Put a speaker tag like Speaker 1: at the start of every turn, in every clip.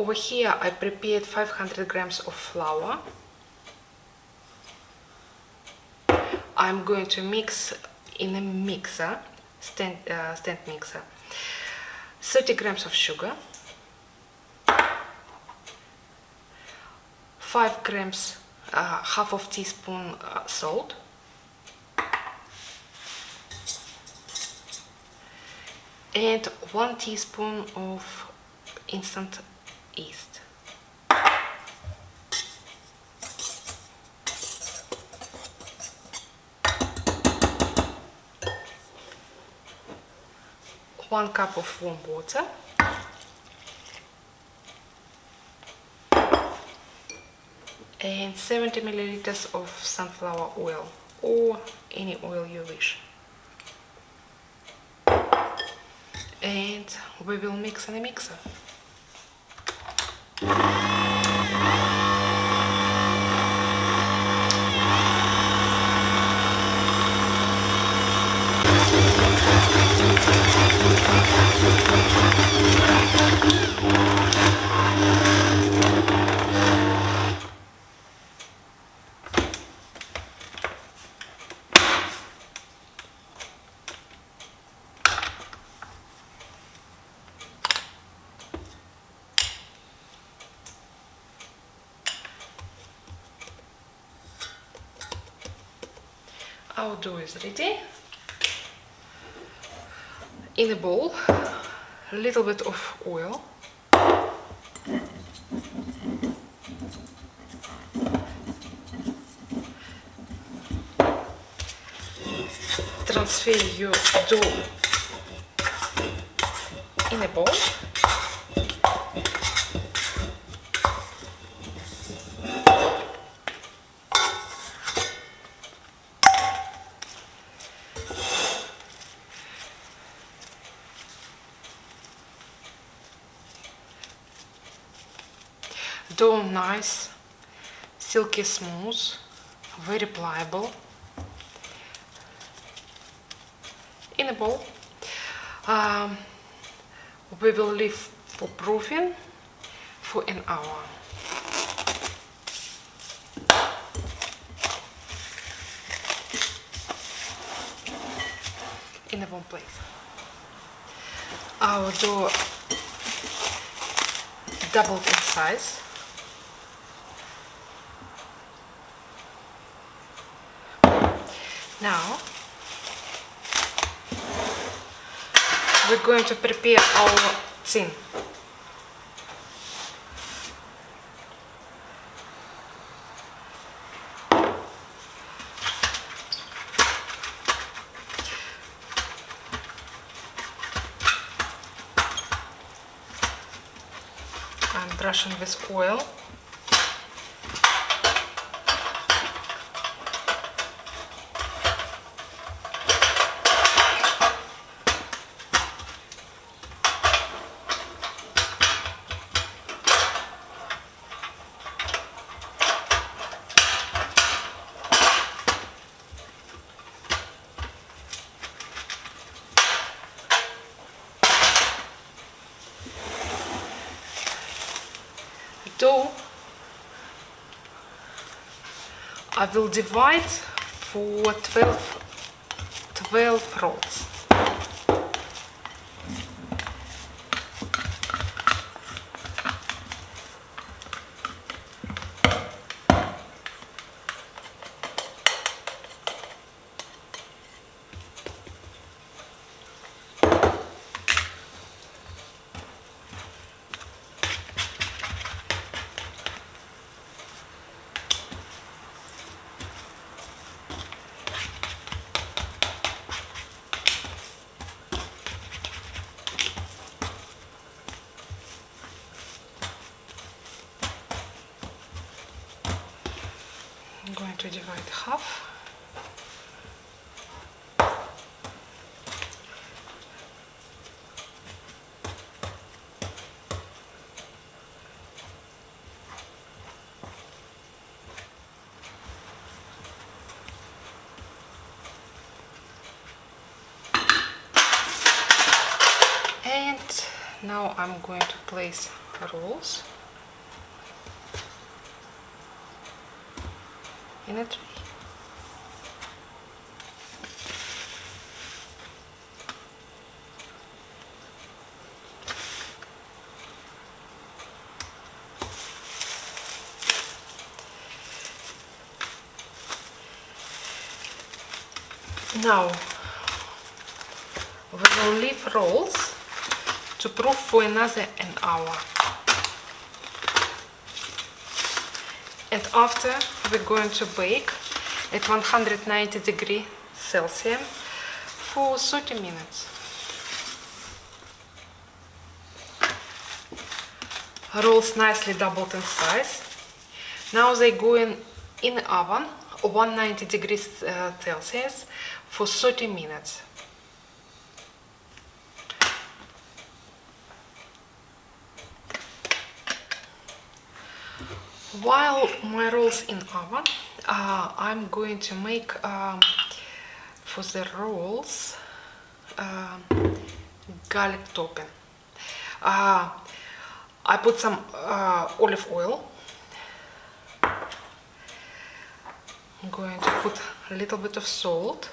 Speaker 1: Over here I prepared 500 grams of flour. I'm going to mix in a mixer, stand mixer, 30 grams of sugar, 5 grams, half of teaspoon salt, and 1 teaspoon of instant yeast. One cup of warm water, and 70 milliliters of sunflower oil or any oil you wish. And we will mix in a mixer. Our dough is ready. In a bowl, a little bit of oil, transfer your dough in a bowl. Dough nice, silky smooth, very pliable. In a bowl, we will leave for proofing for an hour. In a warm place. Our dough doubled in size. Now we're going to prepare our tin. I'm brushing with oil. Dough I will divide for 12 rolls. I'm going to divide half. And now I'm going to place rolls. in a tray. Now we will leave rolls to proof for another an hour. And after we're going to bake at 190 degrees Celsius for 30 minutes. Rolls nicely doubled in size. Now they go in the oven 190 degrees Celsius for 30 minutes. While my rolls in oven, I'm going to make for the rolls garlic topping. I put some olive oil. I'm going to put a little bit of salt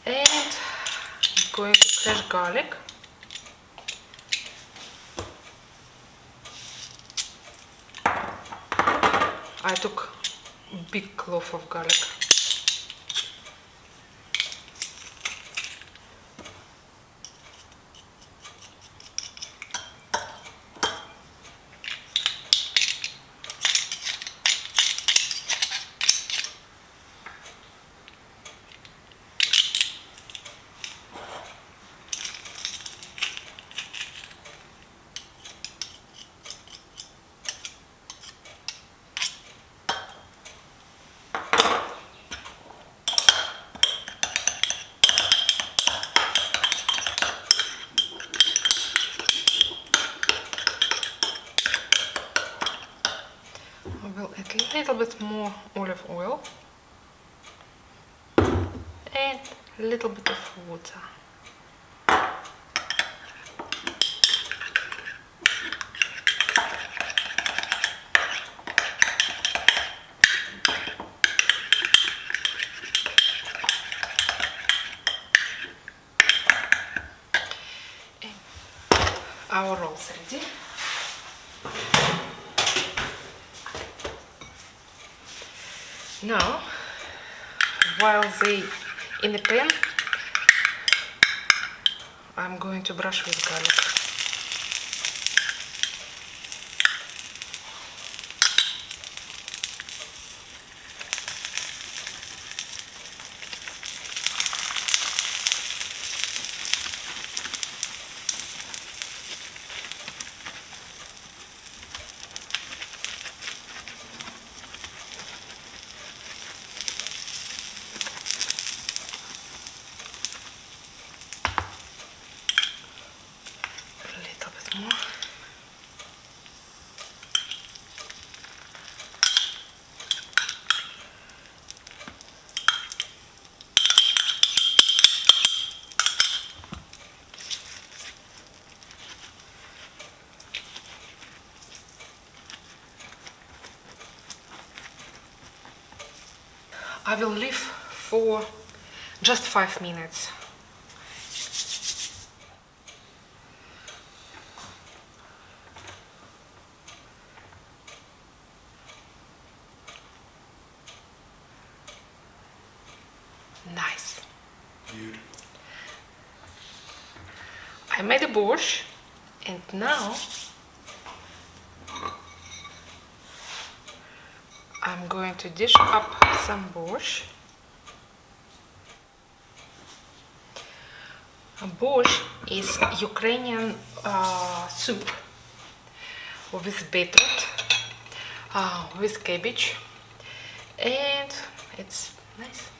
Speaker 1: and I'm going to crush garlic. I took a big clove of garlic. I will add a little bit more olive oil and a little bit of water. And our rolls ready. Now, while they in the pan, I'm going to brush with garlic. More. I will leave for just 5 minutes. Nice. Beautiful. I made a borscht and now I'm going to dish up some borscht. Borscht is Ukrainian soup with beetroot, with cabbage, and it's nice.